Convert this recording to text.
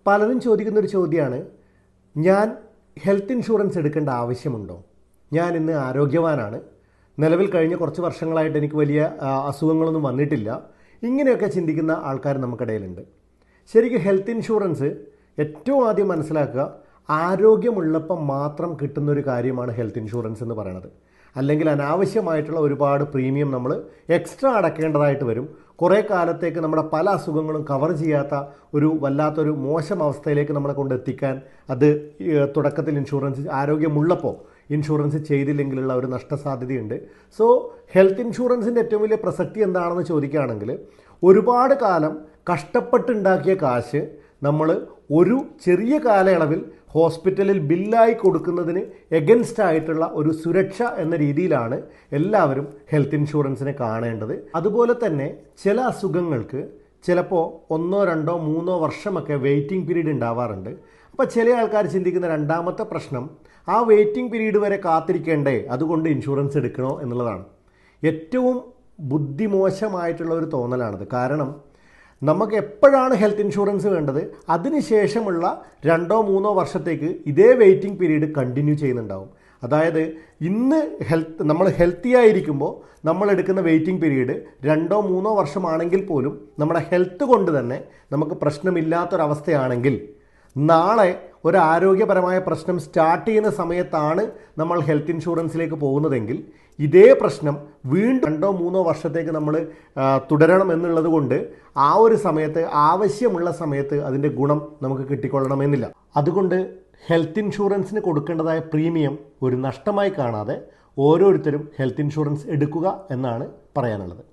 പലരും ചോദിക്കുന്നൊരു ചോദ്യമാണ്, ഞാൻ ഹെൽത്ത് ഇൻഷുറൻസ് എടുക്കേണ്ട ആവശ്യമുണ്ടോ? ഞാൻ ഇന്ന് ആരോഗ്യവാനാണ്, നിലവിൽ കഴിഞ്ഞ കുറച്ച് വർഷങ്ങളായിട്ട് എനിക്ക് വലിയ അസുഖങ്ങളൊന്നും വന്നിട്ടില്ല. ഇങ്ങനെയൊക്കെ ചിന്തിക്കുന്ന ആൾക്കാർ നമുക്കിടയിലുണ്ട്. ശരിക്കും ഹെൽത്ത് ഇൻഷുറൻസ് ഏറ്റവും ആദ്യം മനസ്സിലാക്കുക, ആരോഗ്യമുള്ളപ്പം മാത്രം കിട്ടുന്നൊരു കാര്യമാണ് ഹെൽത്ത് ഇൻഷുറൻസ് എന്ന് പറയുന്നത്. അല്ലെങ്കിൽ അനാവശ്യമായിട്ടുള്ള ഒരുപാട് പ്രീമിയം നമ്മൾ എക്സ്ട്രാ അടയ്ക്കേണ്ടതായിട്ട് വരും. കുറേ കാലത്തേക്ക് നമ്മുടെ പല അസുഖങ്ങളും കവർ ചെയ്യാത്ത ഒരു വല്ലാത്തൊരു മോശം അവസ്ഥയിലേക്ക് നമ്മളെ കൊണ്ടെത്തിക്കാൻ അത് തുടക്കത്തിൽ ആരോഗ്യമുള്ളപ്പോൾ ഇൻഷുറൻസ് ചെയ്തില്ലെങ്കിലുള്ള ഒരു നഷ്ടസാധ്യതയുണ്ട്. സോ ഹെൽത്ത് ഇൻഷുറൻസിൻ്റെ ഏറ്റവും വലിയ പ്രസക്തി എന്താണെന്ന് ചോദിക്കുകയാണെങ്കിൽ, ഒരുപാട് കാലം കഷ്ടപ്പെട്ടുണ്ടാക്കിയ കാശ് നമ്മൾ ഒരു ചെറിയ കാലയളവിൽ ഹോസ്പിറ്റലിൽ ബില്ലായി കൊടുക്കുന്നതിന് എഗൻസ്റ്റ് ആയിട്ടുള്ള ഒരു സുരക്ഷ എന്ന രീതിയിലാണ് എല്ലാവരും ഹെൽത്ത് ഇൻഷുറൻസിനെ കാണേണ്ടത്. അതുപോലെ തന്നെ ചില അസുഖങ്ങൾക്ക് ചിലപ്പോൾ 1, 2, 3 വർഷമൊക്കെ വെയിറ്റിംഗ് പീരീഡ് ഉണ്ടാവാറുണ്ട്. അപ്പോൾ ചില ആൾക്കാർ ചിന്തിക്കുന്ന രണ്ടാമത്തെ പ്രശ്നം, ആ വെയിറ്റിംഗ് പീരീഡ് വരെ കാത്തിരിക്കേണ്ടേ, അതുകൊണ്ട് ഇൻഷുറൻസ് എടുക്കണോ എന്നുള്ളതാണ്. ഏറ്റവും ബുദ്ധിമോശമായിട്ടുള്ള ഒരു തോന്നലാണത്. കാരണം നമുക്ക് എപ്പോഴാണ് ഹെൽത്ത് ഇൻഷുറൻസ് വേണ്ടത്, അതിനുശേഷമുള്ള 2-3 വർഷത്തേക്ക് ഇതേ വെയിറ്റിംഗ് പീരീഡ് കണ്ടിന്യൂ ചെയ്യുന്നുണ്ടാവും. അതായത് ഇന്ന് നമ്മൾ ഹെൽത്തി ആയിരിക്കുമ്പോൾ നമ്മൾ എടുക്കുന്ന വെയിറ്റിംഗ് പീരീഡ് 2-3 വർഷമാണെങ്കിൽ പോലും നമ്മുടെ ഹെൽത്ത് കൊണ്ട് തന്നെ നമുക്ക് പ്രശ്നമില്ലാത്തൊരവസ്ഥയാണെങ്കിൽ, നാളെ ഒരു ആരോഗ്യപരമായ പ്രശ്നം സ്റ്റാർട്ട് ചെയ്യുന്ന സമയത്താണ് നമ്മൾ ഹെൽത്ത് ഇൻഷുറൻസിലേക്ക് പോകുന്നതെങ്കിൽ ഇതേ പ്രശ്നം വീണ്ടും 2-3 വർഷത്തേക്ക് നമ്മൾ തുടരണം എന്നുള്ളത് കൊണ്ട് ആ ഒരു സമയത്ത്, ആവശ്യമുള്ള സമയത്ത് അതിൻ്റെ ഗുണം നമുക്ക് കിട്ടിക്കൊള്ളണമെന്നില്ല. അതുകൊണ്ട് ഹെൽത്ത് ഇൻഷുറൻസിന് കൊടുക്കേണ്ടതായ പ്രീമിയം ഒരു നഷ്ടമായി കാണാതെ ഓരോരുത്തരും ഹെൽത്ത് ഇൻഷുറൻസ് എടുക്കുക എന്നാണ് പറയാനുള്ളത്.